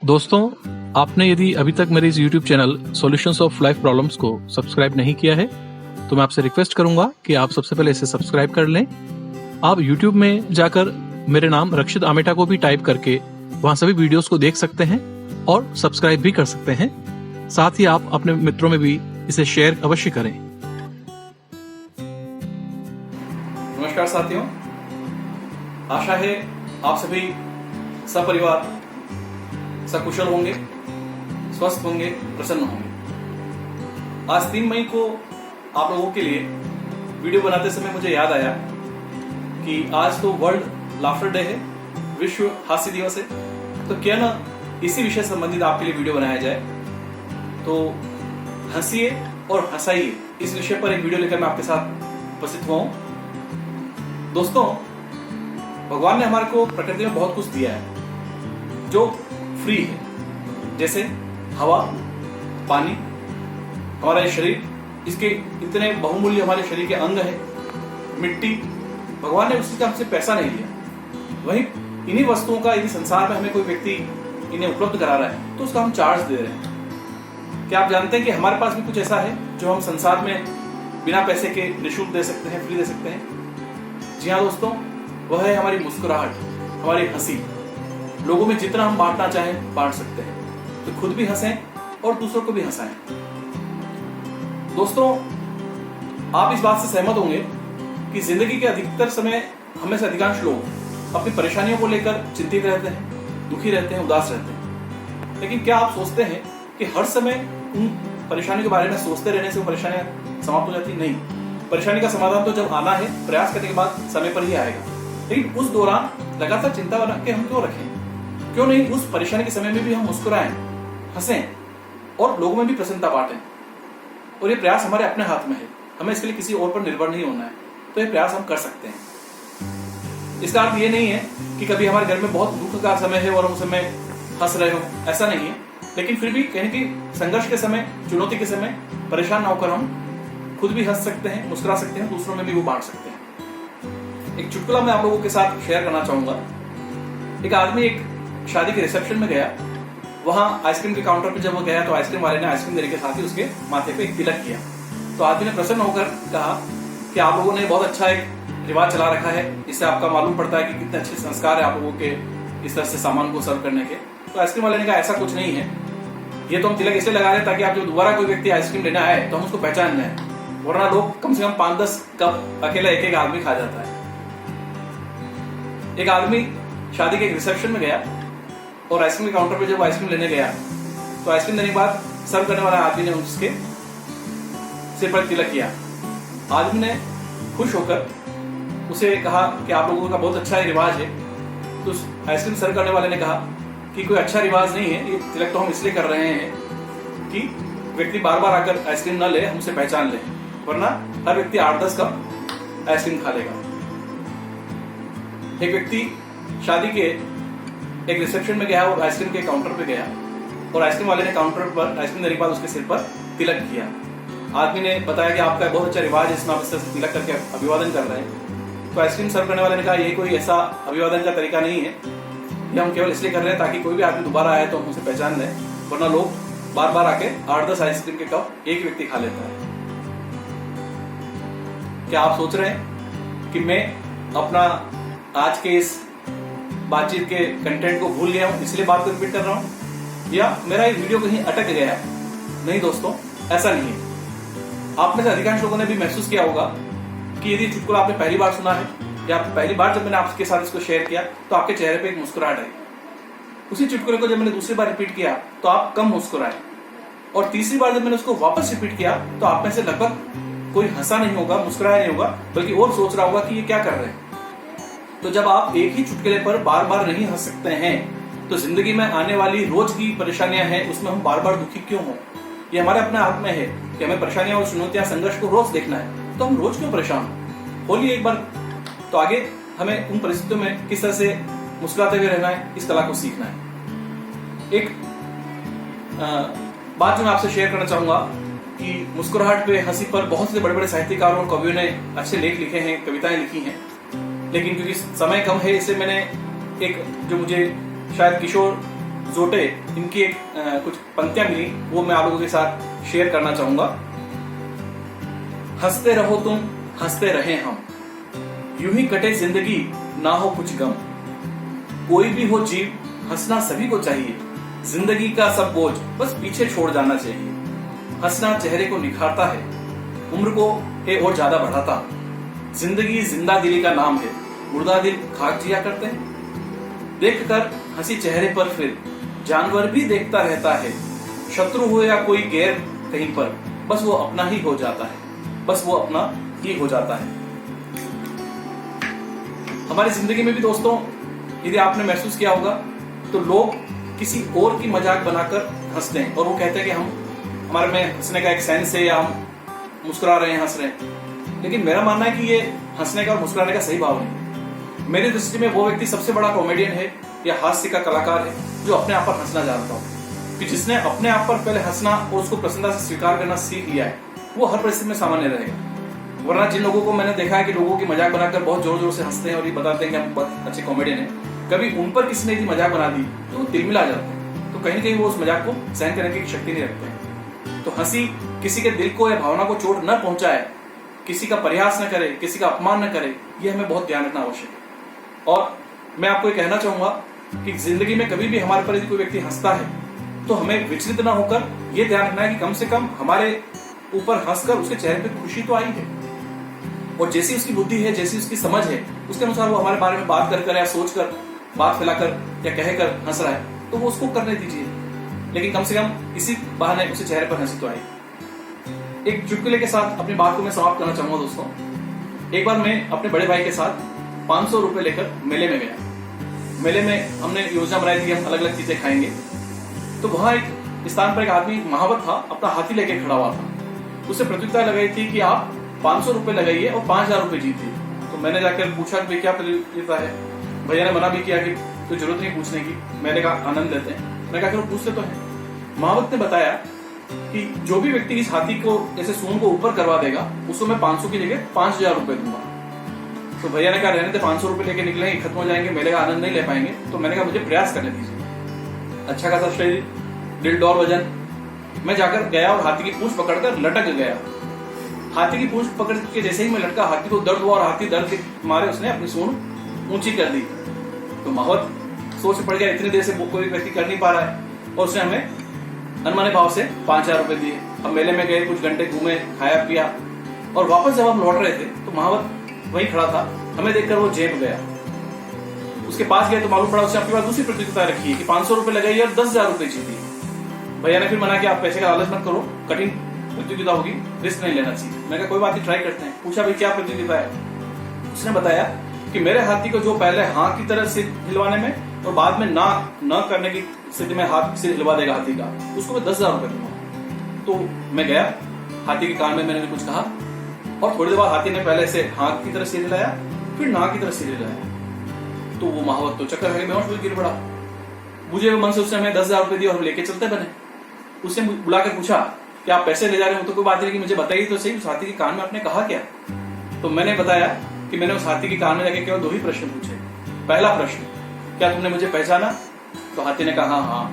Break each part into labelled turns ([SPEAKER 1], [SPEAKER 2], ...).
[SPEAKER 1] दोस्तों, आपने यदि अभी तक मेरे इस YouTube channel solutions of life problems को सब्सक्राइब नहीं किया है तो मैं आपसे रिक्वेस्ट करूंगा कि आप सबसे पहले इसे सब्सक्राइब कर लें। आप YouTube में जाकर मेरे नाम रक्षित आमेटा को भी टाइप करके वहां सभी वीडियोस को देख सकते हैं और सब्सक्राइब भी कर सकते हैं। साथ ही आप अपने मित्रों में भी इसे शेयर अवश्य करें।
[SPEAKER 2] नमस्कार साथियों, आशा है आप सभी सपरिवार सकुशल होंगे, स्वस्थ होंगे, प्रसन्न होंगे। आज 3 मई को आप लोगों के लिए वीडियो बनाते समय मुझे याद आया कि आज तो वर्ल्ड लाफ्टर डे है, विश्व हास्य दिवस है, तो क्या ना इसी विषय संबंधित आपके लिए वीडियो बनाया जाए। तो हंसिए और हंसाइए, इस विषय पर एक वीडियो लेकर मैं आपके साथ उपस्थित हुआ हूं। दोस्तों, भगवान ने हमारे को प्रकृति में बहुत कुछ दिया है जो फ्री है, जैसे हवा, पानी, हमारा ये शरीर, इसके इतने बहुमूल्य हमारे शरीर के अंग है, मिट्टी, भगवान ने उसका हमसे पैसा नहीं लिया। वहीं इन्हीं वस्तुओं का यदि संसार में हमें कोई व्यक्ति इन्हें उपलब्ध करा रहा है तो उसका हम चार्ज दे रहे हैं। क्या आप जानते हैं कि हमारे पास भी कुछ ऐसा है जो हम संसार में बिना पैसे के निःशुल्क दे सकते हैं, फ्री दे सकते हैं? जी हाँ दोस्तों, वह है हमारी मुस्कुराहट, हमारी हंसी। लोगों में जितना हम बांटना चाहें बांट सकते हैं, तो खुद भी हंसें और दूसरों को भी हंसाएं। दोस्तों, आप इस बात से सहमत होंगे कि जिंदगी के अधिकतर समय हमें से अधिकांश लोग अपनी परेशानियों को लेकर चिंतित रहते हैं, दुखी रहते हैं, उदास रहते हैं। लेकिन क्या आप सोचते हैं कि हर समय उन परेशानियों के बारे में सोचते रहने से वो परेशानियां समाप्त हो जाती? नहीं, परेशानी का समाधान तो जब आना है, प्रयास करने के बाद समय पर ही आएगा। लेकिन उस दौरान लगातार चिंता बना के हम क्यों रखें? क्यों नहीं उस परेशानी के समय में भी हम मुस्कुराएं, हंसें और लोगों में भी प्रसन्नता बांटें। और ये प्रयास हमारे अपने हाथ में है, हमें इसके लिए किसी और पर निर्भर नहीं होना है। तो ये प्रयास हम कर सकते हैं। इसका अर्थ ये नहीं है कि कभी हमारे घर में बहुत दुख का समय है और हम उस समय हंस रहे हो, ऐसा नहीं है। लेकिन फिर भी कहीं कि संघर्ष के समय, चुनौती के समय परेशान ना होकर हम खुद भी हंस सकते हैं, मुस्कुरा सकते हैं, दूसरों में भी वो बांट सकते हैं। एक चुटकुला मैं आप लोगों के साथ शेयर करना चाहूंगा। एक आदमी एक शादी के रिसेप्शन में गया। वहां आइसक्रीम के काउंटर पे जब वो गया तो आइसक्रीम वाले ने आइसक्रीम देने के साथ ही उसके माथे पे एक तिलक किया। तो आदमी ने प्रसन्न होकर कहा कि आप लोगों ने बहुत अच्छा एक रिवाज चला रखा है, इससे आपका मालूम पड़ता है कि कितने अच्छे संस्कार है आप लोगों के इस तरह से सामान को सर्व करने के। तो आइसक्रीम वाले ने कहा, ऐसा कुछ नहीं है, ये तो हम तिलक इसलिए लगा रहे हैं ताकि आप जब दोबारा कोई व्यक्ति आइसक्रीम लेने आए तो हम उसको पहचान लें, वरना लोग कम से कम 5-10 कप अकेला एक आदमी खा जाता है। एक आदमी शादी के रिसेप्शन में गया और आइसक्रीम के काउंटर पे जब आइसक्रीम लेने गया तो आइसक्रीम देने के बाद सर्व करने वाला आदमी ने उसके सिर पर तिलक किया। आदमी ने खुश होकर उसे कहा कि आप लोगों का बहुत अच्छा रिवाज है। तो आइसक्रीम सर्व करने वाले ने कहा कि कोई अच्छा रिवाज नहीं है, ये तिलक तो हम इसलिए कर रहे हैं कि व्यक्ति बार बार आकर आइसक्रीम ना ले, हमसे पहचान ले, वरना हर व्यक्ति 8-10 कप आइसक्रीम खा लेगा। एक व्यक्ति शादी के एक रिसेप्शन में गया और आइसक्रीम के काउंटर पे गया और आइसक्रीम वाले ने काउंटर पर आइसक्रीम देने के बाद उसके सिर पर तिलक किया। आदमी ने बताया कि आपका बहुत अच्छा रिवाज है, इसमें आप इस तरह से तिलक करके अभिवादन कर रहे हैं। तो आइसक्रीम सर्व करने वाले ने कहा, ये कोई ऐसा अभिवादन का तरीका नहीं है, ये हम केवल इसलिए कर रहे हैं ताकि कोई भी आदमी दोबारा आए तो हम उसे पहचान लें, वरना लोग बार बार आके 8-10 आइसक्रीम के कप एक व्यक्ति खा लेता है। क्या आप सोच रहे हैं कि मैं अपना आज के इस बातचीत के कंटेंट को भूल गया हूं इसलिए बात को रिपीट कर रहा हूं, या मेरा ये वीडियो कहीं अटक गया है? नहीं दोस्तों, ऐसा नहीं है। आप में से अधिकांश लोगों ने भी महसूस किया होगा कि यदि चुटकुला आपने पहली बार सुना है या पहली बार जब मैंने आपके साथ इसको शेयर किया तो आपके चेहरे पे एक मुस्कुराहट आई। उसी चुटकुले को जब मैंने दूसरी बार रिपीट किया तो आप कम मुस्कुराए, और तीसरी बार जब मैंने उसको वापस रिपीट किया तो आप में से लगभग कोई हंसा नहीं होगा, मुस्कुराया नहीं होगा, बल्कि और सोच रहा होगा कि ये क्या कर रहे हैं। तो जब आप एक ही चुटकुले पर बार बार नहीं हंस सकते हैं तो जिंदगी में आने वाली रोज की परेशानियां हैं उसमें हम बार बार दुखी क्यों हो? ये हमारे अपने हाथ में है कि हमें परेशानियां और चुनौतियां, संघर्ष को रोज देखना है, तो हम रोज क्यों परेशान हो? बोलिए एक बार, तो आगे हमें उन परिस्थितियों में किस तरह से मुस्कुराते हुए रहना है, इस कला को सीखना है। एक बात जो मैं आपसे शेयर करना चाहूंगा कि मुस्कुराहट पे, हंसी पर बहुत से बड़े बड़े साहित्यकारों और कवियों ने अच्छे लेख लिखे हैं, कविताएं लिखी हैं। लेकिन क्योंकि समय कम है इसलिए मैंने एक जो मुझे शायद किशोर जोटे इनकी एक कुछ पंक्तियां मिली, वो मैं आप लोगों के साथ शेयर करना चाहूंगा। हंसते रहो तुम, हंसते रहे हम, यूं ही कटे जिंदगी, ना हो कुछ गम। कोई भी हो जीव, हंसना सभी को चाहिए, जिंदगी का सब बोझ बस पीछे छोड़ जाना चाहिए। हंसना चेहरे को निखारता है, उम्र को और ज्यादा बढ़ाता। जिंदगी जिंदा दिली का नाम है, मुर्दा दिल खाक जिया करते हैं। देख कर हंसी चेहरे पर फिर जानवर भी देखता रहता है। शत्रु हो या कोई गैर कहीं पर, बस वो अपना ही हो जाता है, बस वो अपना ही हो जाता है। हमारी जिंदगी में भी दोस्तों, यदि आपने महसूस किया होगा तो लोग किसी और की मजाक बनाकर हंसते हैं और वो कहते हैं कि हमारे में हंसने का एक सेंस है, या हम मुस्कुरा रहे हैं, हंस रहे हैं। लेकिन मेरा मानना है कि ये हंसने का और मुस्कुराने का सही भाव नहीं। मेरी दृष्टि में वो व्यक्ति सबसे बड़ा कॉमेडियन है या हास्य का कलाकार है जो अपने आप पर हंसना जानता हो, कि जिसने अपने आप पर पहले हंसना और उसको प्रसन्नता से स्वीकार करना सीख लिया है, वो हर परिस्थिति में सामान्य रहेगा। वरना जिन लोगों को मैंने देखा है कि लोगों की मजाक बनाकर बहुत जोर जोर से हंसते हैं और ये बताते हैं कि हम बहुत अच्छे कॉमेडियन हैं, कभी उन पर किसी ने यदि मजाक बना दी तो वो तिलमिला जाते हैं, तो कहीं ना कहीं वो उस मजाक को सहन करने की शक्ति नहीं रखते हैं। तो हंसी किसी के दिल को या भावना को चोट न पहुंचाए, किसी का परिहास न करे, किसी का अपमान न करे, ये हमें बहुत ध्यान रखना आवश्यक है। और मैं आपको ये कहना चाहूंगा कि जिंदगी में कभी भी हमारे पर यदि कोई व्यक्ति हंसता है तो हमें विचलित ना होकर ये ध्यान रखना है कि कम से कम हमारे ऊपर हंसकर उसके चेहरे पे खुशी तो आई है, और जैसी उसकी बुद्धि है, जैसी उसकी समझ है, उसके अनुसार वो हमारे बारे में बात कर या सोच कर, बात फैलाकर या कहकर हंस रहा है, तो वो उसको करने दीजिए। लेकिन कम से कम इसी बहाने उसके चेहरे पर हंसी तो आई। एक चुटकुले के साथ अपनी बात को मैं समाप्त करना चाहूंगा दोस्तों। एक बार मैं अपने बड़े भाई के साथ 500 रुपए लेकर मेले में गया। मेले में हमने योजना बनाई थी कि हम अलग अलग चीजें खाएंगे। तो वहां एक स्थान पर एक आदमी महावत था, अपना हाथी लेके खड़ा हुआ था। उससे प्रतियोगिता लगाई थी कि आप 500 रुपए लगाइए और 5000 रुपए जीतिए। तो मैंने जाकर पूछा कि क्या प्रतियोगिता है। भैया ने मना भी किया कि कोई जरूरत नहीं पूछने की, मेले का आनंद लेते हैं। मैं कहा पूछते तो है। महावत ने बताया कि जो भी व्यक्ति इस हाथी को ऐसे सूंड को ऊपर करवा देगा उसको मैं 500 की जगह 5000 रुपए दूंगा। तो भैया ने कहा रहने दे, 500 रुपए लेके निकलेंगे, खत्म हो जाएंगे, मेले का आनंद नहीं ले पाएंगे। तो मैंने कहा मुझे प्रयास करने दीजिए। अच्छा खासा शरीर, दिल डौल वजन। मैं जाकर गया और हाथी की पूंछ पकड़कर लटक गया। हाथी की पूंछ पकड़ के जैसे ही मैं लटका, हाथी को दर्द हुआ और हाथी दर्द के मारे उसने अपनी सूंड ऊंची कर दी। तो महावत सोच पड़ गया, इतनी देर से कोई व्यक्ति कर नहीं पा रहा है, और उसने हमें अनमाने भाव से 5000 रुपए दिए। हम मेले में गए, कुछ घंटे घूमे, खाया पिया, और वापस जब हम लौट रहे थे तो महावत वहीं खड़ा था। हमें देखकर वो जेब गया। उसके पास गया तो मालूम पड़ा उसने आपके पास दूसरी प्रतियोगिता रखी है कि 500 रुपए लगाइए और 10,000 रुपए जीतिए। भैया ने फिर मना किया, आप पैसे का लालच मत करो, कठिन प्रतियोगिता होगी, रिस्क नहीं लेना चाहिए। मैं कहा कोई बात नहीं, ट्राई करते हैं। पूछा भाई क्या प्रतियोगिता है। उसने बताया कि मेरे हाथी को जो पहले हाँ की तरह सिर हिलवाने में और बाद में ना करने की स्थिति में हाथ सिर हिलवा देगा हाथी का, उसको मैं 10,000 रुपए दूंगा। तो मैं गया, हाथी के कान में मैंने कुछ कहा, और थोड़ी देर बाद हाथी ने पहले से हाथ की तरह सिर हिलाया, फिर नाक की तरह सिर हिलाया। तो वो महावत तो चक्कर है, बेहोश गिर पड़ा। मुझे मन से उसने हमें 10,000 रुपए दिए और लेके चलते बने। उसने बुलाकर पूछा कि आप पैसे ले जा रहे हो, तो कोई बात नहीं कि मुझे बताइए तो सही, उस हाथी के कान में आपने कहा क्या। तो मैंने बताया कि मैंने उस हाथी के कान में जाके केवल 2 ही प्रश्न पूछे। पहला प्रश्न, क्या तुमने मुझे पहचाना। तो हाथी ने कहा हाँ।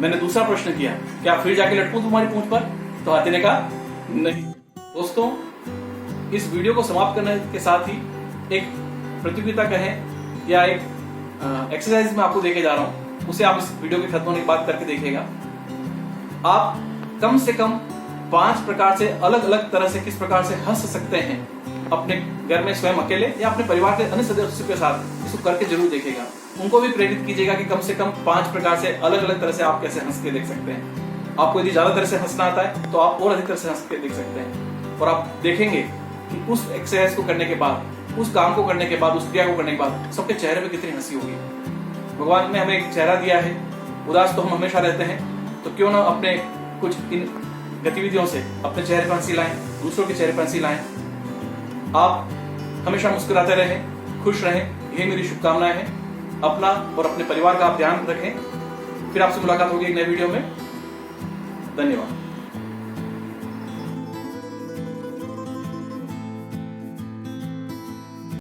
[SPEAKER 2] मैंने दूसरा प्रश्न किया, क्या फिर जाके लटकूं तुम्हारी पूंछ पर। तो हाथी ने कहा नहीं। दोस्तों, इस वीडियो को समाप्त करने के साथ ही एक प्रतियोगिता कहें या एक एक्सरसाइज में आपको देके जा रहा हूं, उसे आप इस वीडियो के खत्म होने के बाद करके देखिएगा। आप कम से कम 5 प्रकार से अलग अलग तरह से किस प्रकार से हंस सकते हैं अपने घर में स्वयं अकेले या अपने परिवार के अन्य सदस्यों के साथ। इसको करके जरूर देखिएगा, उनको भी प्रेरित कीजिएगा कि कम से कम 5 प्रकार से अलग अलग तरह से आप कैसे हंस के देख सकते हैं। आपको यदि ज्यादा तरह से हंसना आता है तो आप और अधिक तरह से हंस के देख सकते हैं, और आप देखेंगे कि उस एक्सरसाइज को करने के बाद, उस काम को करने के बाद, उस क्रिया को करने के बाद सबके चेहरे पे कितनी हंसी होगी। भगवान ने हमें एक चेहरा दिया है, उदास तो हम हमेशा रहते हैं, तो क्यों ना अपने कुछ इन गतिविधियों से अपने चेहरे पर हंसी लाएं, दूसरों के चेहरे पर हंसी लाएं। आप हमेशा मुस्कुराते रहें, खुश रहें, यही मेरी शुभकामनाएं हैं। अपना और अपने परिवार का आप ध्यान रखें। फिर आपसे मुलाकात होगी एक नए वीडियो में। धन्यवाद।